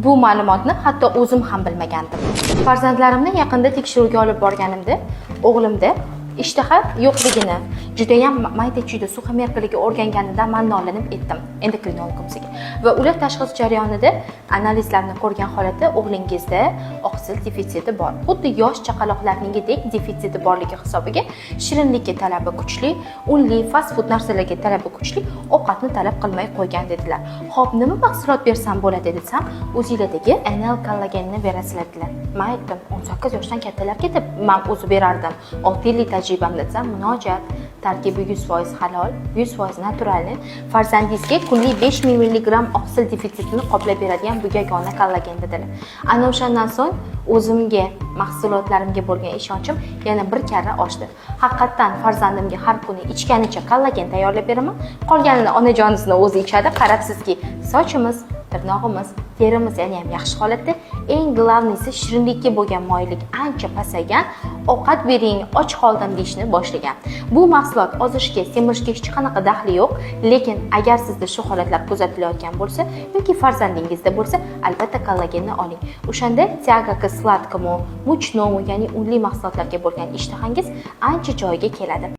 Bu ma'lumotni hatto o'zim ham bilmagandim. Farzandlarimni yaqinda tekshiruvga olib borganimda o'g'limda ishtaha yo'qligini, juda ham mayda-chuyda suxomerkaliga o'rganganidan man nolanib etdim endokrinologimizga. Va ular tashxis jarayonida analizlarni ko'rgan holatda o'g'lingizda oqsil defitsiti bor. Xuddi yosh chaqaloqlarningidek defitsiti borligi hisobiga shirinlikka talabi kuchli, unli, fast food narsalarga talabi kuchli, ovqatni talab qilmay qo'ygan dedilar. Xo'p, nima mahsulot bersam bo'ladi desam, o'zinglardagi anal kollagenni berasizlar dedilar. Men aytdim, 18 yoshdan kattalarga deb men o'zi berardim. 6 yillik tajribamda desam, munojat, tarkibi 100% halol, 100% naturalni, farzandingizga kunlik 5000 mg oqsil defitsitini qoplab beradigan bu yagona kollagen dedilar. Ana o'shandan so'ng o'zimga, mahsulotlarimga bo'lgan ishonchim yana bir karra oshdi. Haqiqatan farzandimga har kuni ichganicha kollagen tayyorlab beraman. Qolganini onajonisini o'zi ichadi. Qarabsizki, sochimiz, tirnog'imiz, terimiz yana ham yaxshi holatda. Eng glavnisi shirinlikka bo'lgan moyillik ancha pasaygan, ovqat bering, och qoldim deyishni boshlagan. Bu mahsulot ozishga, semirishga hech qanaqa daxli yo'q, lekin agar sizda shu holatlar kuzatilayotgan bo'lsa yoki farzandingizda bo'lsa, albatta kollagenni oling. O'shanda tiaga sladkomu, muchnomu, ya'ni unli mahsulotlarga bo'lgan ishtahangiz ancha joyiga keladi.